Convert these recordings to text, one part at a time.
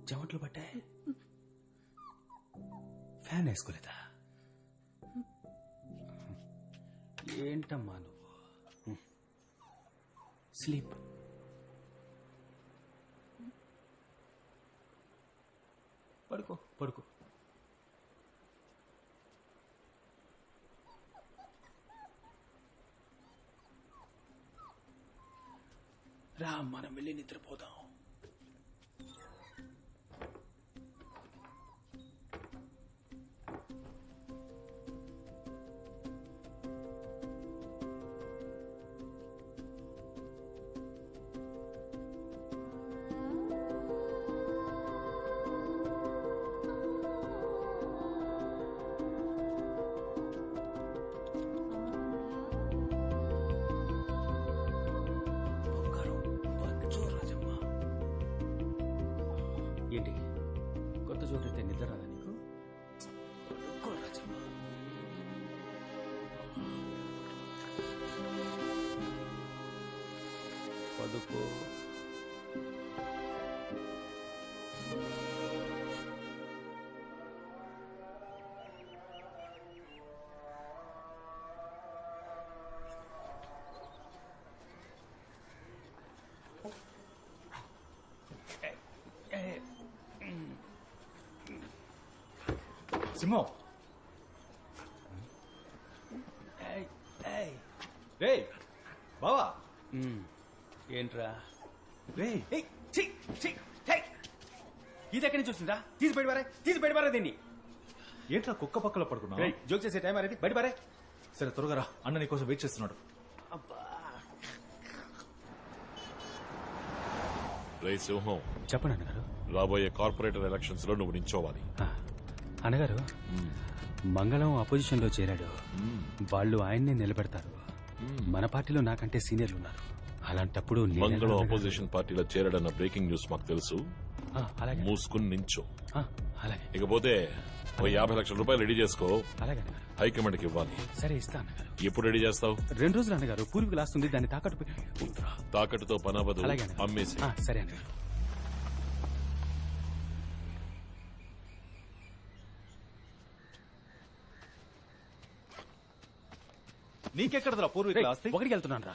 చెమట్లు పట్టాయి. ఫ్యాన్ వేసుకోలేదా? ఏంటమ్మా నువ్వు? స్లీప్. పడుకో పడుకో. రా, మనం వెళ్ళి నిద్రపోదాం. ఏంటి కొత్త చోటైతే నిద్ర రాదా నీకు? పడుకో రాజమ్మ. పడుకో. సింహం, రే బావా. ఏంట్రా? రే ఇది ఎక్కడి నుంచి వస్తుందా? తీసి బయటపారా దీన్ని. ఏంట్రా కుక్క పక్కలో పడుకున్నా? జోక్ చేసే టైం అనేది బయటపారే. సరే త్వరగా రా, అన్న నీ కోసం వెయిట్ చేస్తున్నాడు. రే సింహం, చెప్పండి అన్నగారు. రాబోయే కార్పొరేటర్ ఎలక్షన్స్ లో నువ్వు నించోవాలి. అన్నగారు, మంగళం అపోజిషన్ లో చేరాడు. వాళ్ళు ఆయన్నే నిలబెడతారు. మన పార్టీలో నాకంటే సీనియర్లు ఉన్నారు. అలాంటప్పుడు మంగళం అపోజిషన్ పార్టీలో చేరాడన్న బ్రేకింగ్ న్యూస్ మాకు తెలుసు. మూసుకుని నించో. అలాగే. ఇకపోతే ఓ 50 లక్షల రూపాయలు రెడీ చేసుకో. అలాగే హైకమాండ్ కి ఇవ్వాలి. సరే, ఇస్తా అన్నగారు. ఎప్పుడు రెడీ చేస్తావు? 2 రోజులు అన్నగారు. పూర్వీకులు వస్తుంది, దాన్ని తాకట్టుతో పనవదు. అమ్మేసి. సరే అన్నగారు. నీకెక్కడదా పూర్వీకుల ఆస్తి? ఒకటికి వెళ్తున్నాను రా.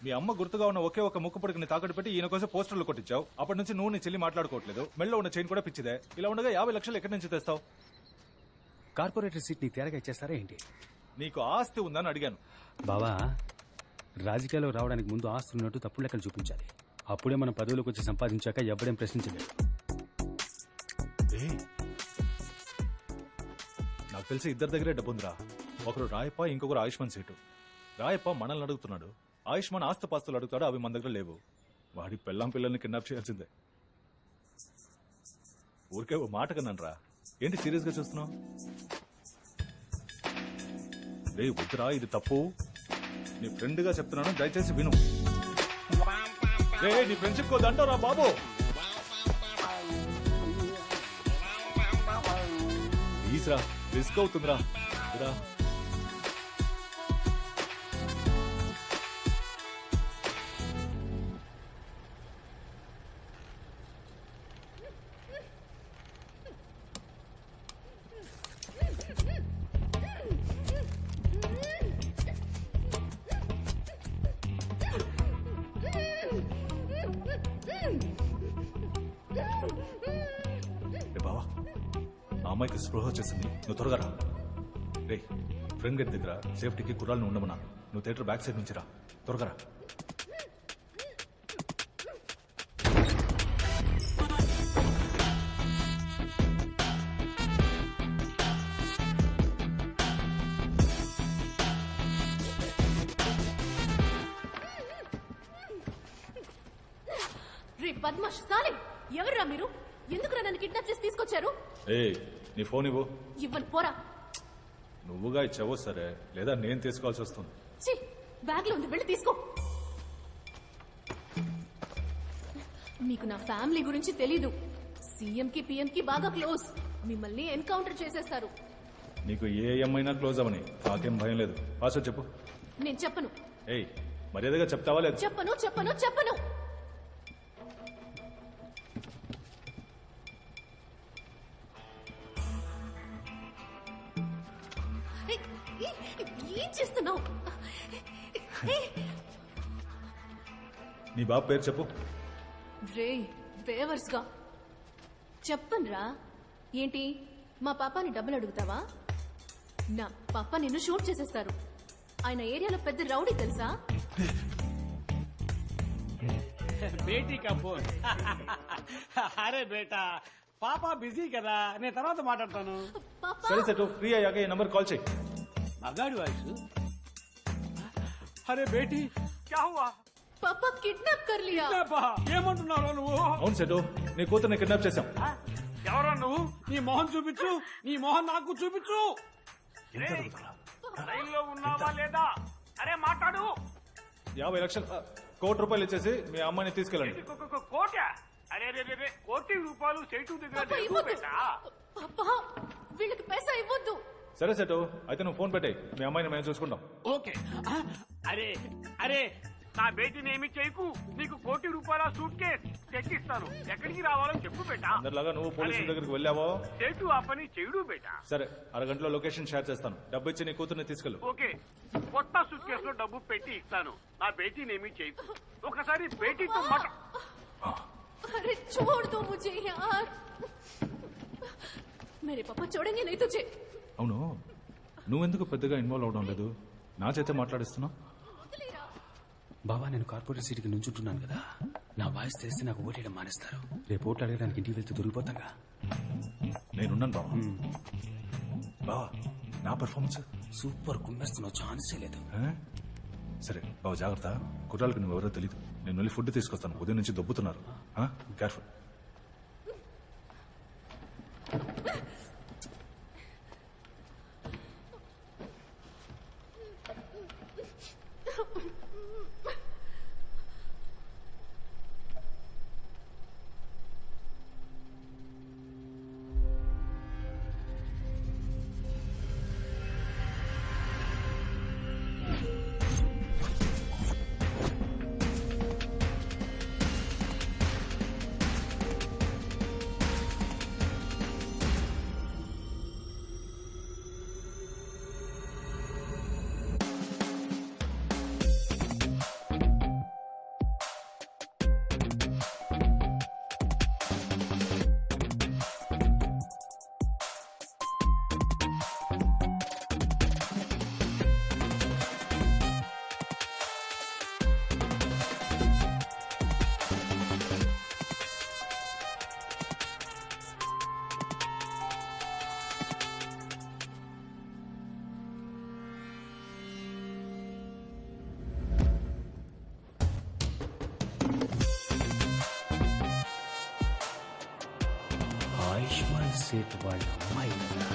మీ అమ్మ గుర్తుగా ఉన్న ఒకే ఒక ముక్కు పొడికిని తాకట్టు పెట్టి ఈయన కోసం పోస్టర్లు కొట్టించావు. అప్పటి నుంచి నువ్వు నీ చెల్లి మాట్లాడుకోవట్లేదు. మెళ్ళలో ఉన్న చైన్ కూడా పిచ్చిదే. ఇలా ఉండగా 50 లక్షలు ఎక్కడి నుంచి తెస్తావు? కార్పొరేటర్ సీట్ ని తేరగా ఇచ్చేస్తారా ఏంటి? నీకు ఆస్తి ఉందని అడిగాను. బావా, రాజకీయాల్లో రావడానికి ముందు ఆస్తులు ఉన్నట్టు తప్పుడు లెక్కలు చూపించాలి. అప్పుడే మనం పదవులకు వచ్చి సంపాదించాక ఎవడేం ప్రశ్నించలేదు. నాకు తెలిసి ఇద్దరి దగ్గరే డబ్బుందిరా. ఒకరు రాయప్ప, ఇంకొకరు ఆయుష్మాన్ సీటు. రాయప్ప మనల్ని అడుగుతున్నాడు, ఆయుష్మాన్ ఆస్తుపాస్తులు అడుగుతాడు. అవి మన దగ్గర లేవు. వాడి పెళ్ళాం పిల్లల్ని కిడ్నాప్ చేయాల్సిందే. ఊరికే ఓ మాట కన్నాను రా. ఏంటి సీరియస్ గా చూస్తున్నావు? రే వద్దురా, ఇది తప్పు. నీ ఫ్రెండ్ గా చెప్తున్నాను, దయచేసి విను. రే నీ ఫ్రెండ్షిప్ కో దండరా బాబు. ప్లీజ్ రా, రిస్క్ అవుతుందిరా. రా బావా, ఆ అమ్మాయికి స్పృహ వచ్చేసింది. నువ్వు త్వరగా రా. రే ఫ్రెండ్ గేట్ దగ్గర సేఫ్టీకి కుర్రాలను ఉండమన్నాను. నువ్వు థియేటర్ బ్యాక్ సైడ్ నుంచి రా. త్వరగా రా. బద్మాష్ సాలే, ఎవర్రా మీరు? ఎందుకు నన్ను కిడ్నాప్ చేసి తీసుకొచ్చారు? నీ ఫోన్ ఇవ్వు. ఇవ్వను, పోరా. నువ్వుగా ఇచ్చావో సరే, లేదా నేను తీసుకోవాల్సి వస్తుంది. బ్యాగ్ లో ఉంది, వెళ్ళి తీసుకో. మీకు నా ఫ్యామిలీ గురించి తెలీదు. సీఎం కి పిఎం కి బాగా క్లోజ్. మిమ్మల్ని ఎన్కౌంటర్ చేసేస్తారు. నీకు ఏ ఏమైనా క్లోజ్ అవని, నాకేం భయం లేదు. పాస్వర్డ్ చెప్పు. నేను చెప్పను. మర్యాదగా చెప్తావా లేదు? చెప్పను చెప్పను చెప్పను. ఏం చేస్తున్నావు? నీ బాబు పేరు చెప్పు. రే బేవర్స్ గా చెప్పనురా. ఏంటి మా పాపాని డబ్బులు అడుగుతావా? నా పాప నిన్ను షూట్ చేసేస్తారు. ఆయన ఏరియాలో పెద్ద రౌడీ తెలుసా? బేటీ కా ఫోన్. అరే బేటా పాపా బిజీ కదా, నేను తర్వాత మాట్లాడతాను. పాపా సరే సెటు, ఫ్రీ అయ్యాక ఈ నంబర్ కాల్ చేయి. మగాడి వాయిస్. అరే బేటీ క్యా హువా? పాపా కిడ్నాప్ కర్ లియా. ఏమంటున్నావు నువ్వు? అవును సెటు, నీ కూతుర్ని కిడ్నాప్ చేశాం. ఎవరా నువ్వు? నీ మొహం చూపించు, నీ మొహం నాకు చూపించు. లైన్ లో ఉన్నావా లేదా? అరే మాట్లాడు. 50 లక్షలు, ₹1,00,00,000 ఇచ్చేసి మీ అమ్మాయిని తీసుకెళ్ళండి. కోట? అరే ₹1,00,00,000 సేటు దగ్గర పాపా లేవు ఇవ్వద్దు. బేటా. పాపా వీళ్ళకి పైసా ఇవ్వద్దు. సరే సెటు, అయితే నువ్వు ఫోన్ పెట్టాయి, మీ అమ్మాయిని మేము చూసుకుంటాం. ఓకే. అరే అరే నా బేటీని ఏమి చేయకు. నీకు ₹1,00,00,000 సూట్ కేస్ తెచ్చిస్తాను. ఎక్కడికి రావాలో చెప్పు బేటా. అందరిలాగా నువ్వు పోలీసుల దగ్గరికి వెళ్ళావో? సేటు ఆ పని చేయుడు బేటా. సరే, అరగంటలో లొకేషన్ షేర్ చేస్తాను. డబ్బు ఇచ్చి నీ కూతుర్ని తీసుకెళ్ళు. ఓకే, కొత్త సూట్ కేసులో డబ్బు పెట్టి ఇస్తాను. నా బేటీని ఏమి చేయకు. ఒకసారి బేటీతో మాట. अरे छोड़ दो मुझे यार. मेरे पापा छोड़ेंगे नहीं तुझे. అవును, నువ్వెందుకు పెద్దగా ఇన్వాల్వ్ అవడం లేదు? నా చేతే మాట్లాడిస్తున్నావు. బాబా నేను కార్పొరేట్ సీట్కి నుంచుంటున్నాను కదా, నా వాయిస్ తెలిస్తే నాకు ఓటేయడం మానేస్తారు. రేపు ఓట్లు అడగడానికి ఇంటికి వెళ్తే దొరికిపోతాగా. నేనున్నాను బావా. బావా, నా పర్ఫార్మెన్స్ సూపర్ కుమ్మేస్తున్నావు, ఛాన్సే లేదు. సరే బావ, జాగ్రత్త. కుర్రాళ్ళకి నువ్వెవరో తెలీదు. నేను వెళ్ళి ఫుడ్ తీసుకొస్తాను. ఉదయం నుంచి దొబ్బుతున్నారు. కేర్ఫుల్. ఆయుష్మాన్ సేట్ వాళ్ళ అమ్మాయి కదా.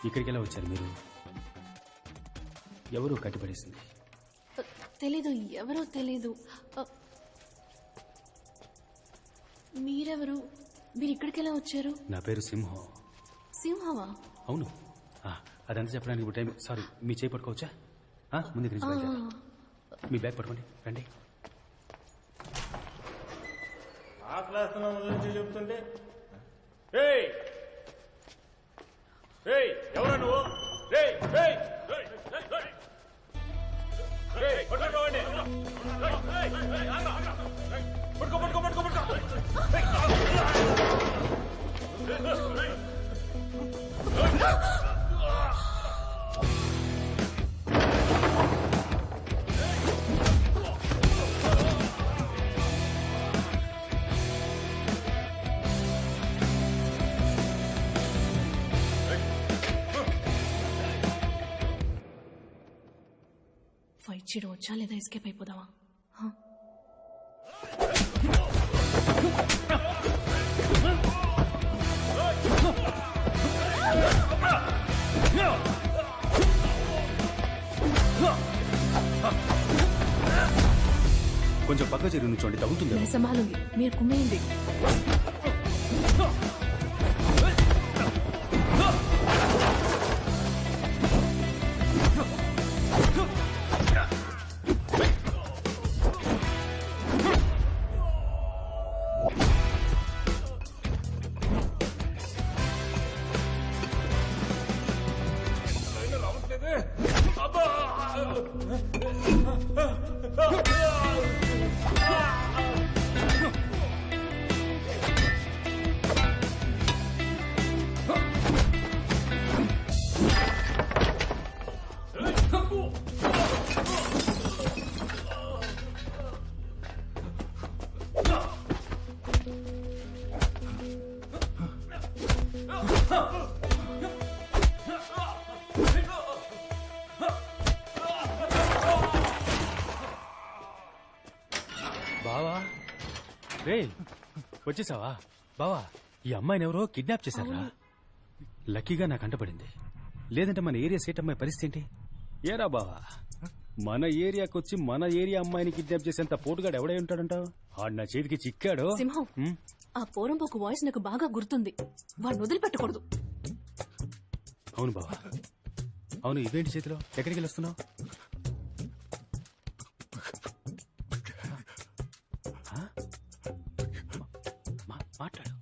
ఇక్కడికి ఎలా వచ్చారు మీరు? ఎవరు కట్టిపడేసింది? తెలీదు, ఎవరో తెలీదు. మీరెవరు? మీరు ఇక్కడికి ఎలా వచ్చారు? నా పేరు సింహం. సింహమా? అవును. అదంతా చెప్పడానికి ఇప్పుడు టైం. సారీ, మీ చేయి పట్టుకోవచ్చా? ముందు దగ్గర నుంచి బయలుదేరు. మీ బ్యాగ్ పట్టుకోండి, రండి. ఆ క్లాస్ గురించి చెప్తుంటే ఎవరా నువ్వు? ఫైట్ చేయడం వచ్చా లేదా ఎస్కేప్ అయిపోదామా? కొంచెం పక్క చెరువు నుంచోండి, తగ్గుతుంది. मैं संभालूंगी, మీరు కుమ్మేయండి. బావా రే వచ్చేసావా బావా ఈ అమ్మాయిని ఎవరో కిడ్నాప్ చేశారా లక్కీగా నాకు అంటపడింది లేదంటే మన ఏరియా సేట్ అమ్మాయి పరిస్థితి ఏంటి ఏరా బావా మన ఏరియాకి వచ్చి మన ఏరియా అమ్మాయిని కిడ్నాప్ చేసేంత పోటుగాడు ఎవడై ఉంటాడంటావు ఆడు నా చేతికి చిక్కాడు సింహం హ్మ్? ఆ పోరంబోకు వాయిస్ నాకు బాగా గుర్తుంది వాడిని వదిలిపెట్టకూడదు. అవును బావా అవును ఇవేంటి చేతిలో ఎక్కడికి వెళ్ళొస్తున్నావు మాట్లాడు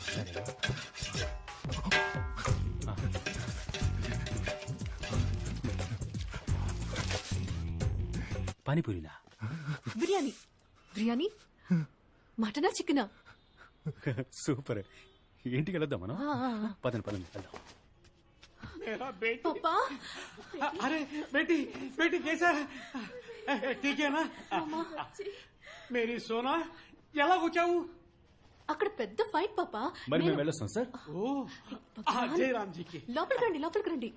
సరే పానీపూరినా బిర్యానీ బిర్యానీ మటనా చికెనా? సూపర్ ఇంటికి వెళ్దాం మనం పదండి పదండి వెళ్దాం मेरा बेटी పప్పా अरे बेटी बेटी कैसा है ठीक है ना मेरी सोना ఎలా వచ్చావు? అక్కడ పెద్ద ఫైట్ పాపా. మరి మేము వెళ్ళొస్తాం సార్ ఓ జయరామ్ జీకి లోపలికి రండి లోపలికి రండి.